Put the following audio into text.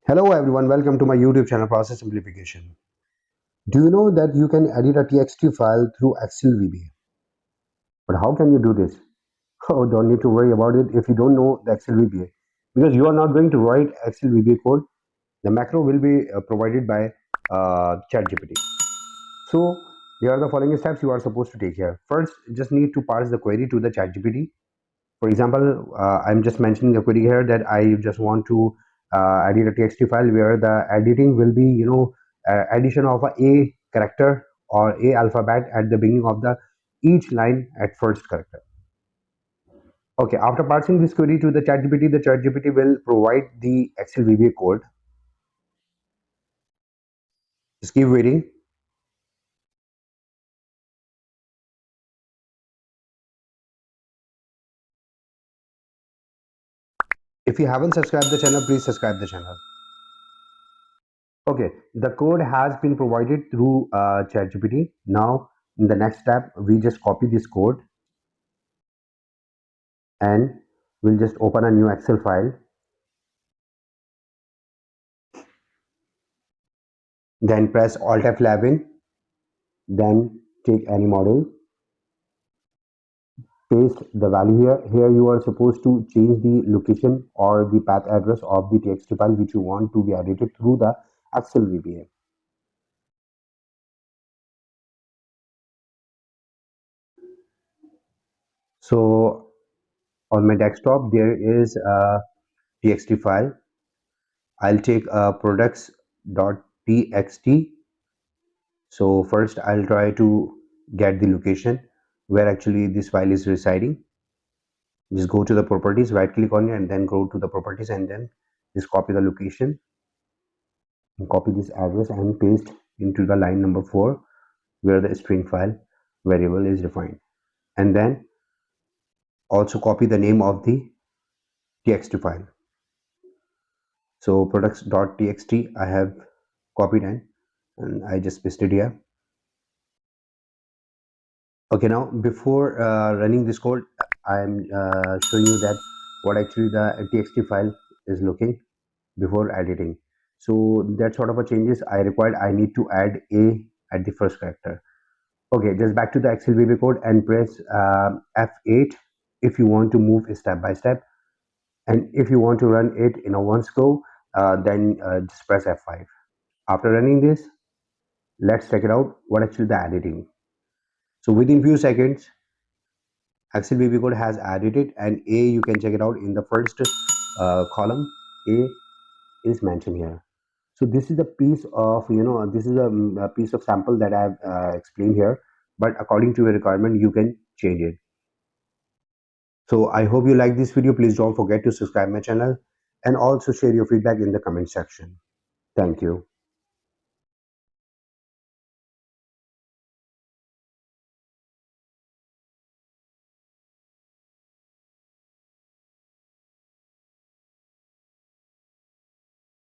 Hello everyone, welcome to my YouTube channel Process Simplification. Do you know that you can edit a TXT file through Excel VBA? But how can you do this? Oh, don't need to worry about it if you don't know the Excel VBA. Because you are not going to write Excel VBA code, the macro will be provided by Chatgpt. So, here are the following steps you are supposed to take here. First, you just need to pass the query to the Chatgpt. For example, I'm just mentioning a query here that I just want to edit a TXT file where the editing will be, addition of a character or a alphabet at the beginning of the each line at first character. Okay, after passing this query to the ChatGPT will provide the Excel VBA code. Just keep waiting. If you haven't subscribed the channel, please subscribe the channel. Okay, the code has been provided through ChatGPT. Now, in the next step, we just copy this code and we'll just open a new Excel file. Then press Alt F11. Then take any model. Paste the value here. Here you are supposed to change the location or the path address of the TXT file which you want to be edited through the Excel VBA. So on my desktop there is a TXT file. I'll take products.txt. So first I'll try to get the location where actually this file is residing. Just go to the properties, right click on it and then go to the properties and then just copy the location and copy this address and paste into the line number 4 where the string file variable is defined, and then also copy the name of the txt file. So products.txt I have copied and I just pasted here. Okay, now before running this code, I'm showing you that what actually the txt file is looking before editing. So that sort of a changes I required. I need to add a at the first character. Okay, just back to the Excel VB code and press F8 if you want to move step by step, and if you want to run it in a once go, then just press F5. After running this, let's check it out what actually the editing. So within few seconds, Excel VB code has added it, and A, you can check it out in the first column. A is mentioned here. So this is a piece of, this is a piece of sample that I've explained here, but according to your requirement, you can change it. So I hope you like this video. Please don't forget to subscribe my channel and also share your feedback in the comment section. Thank you.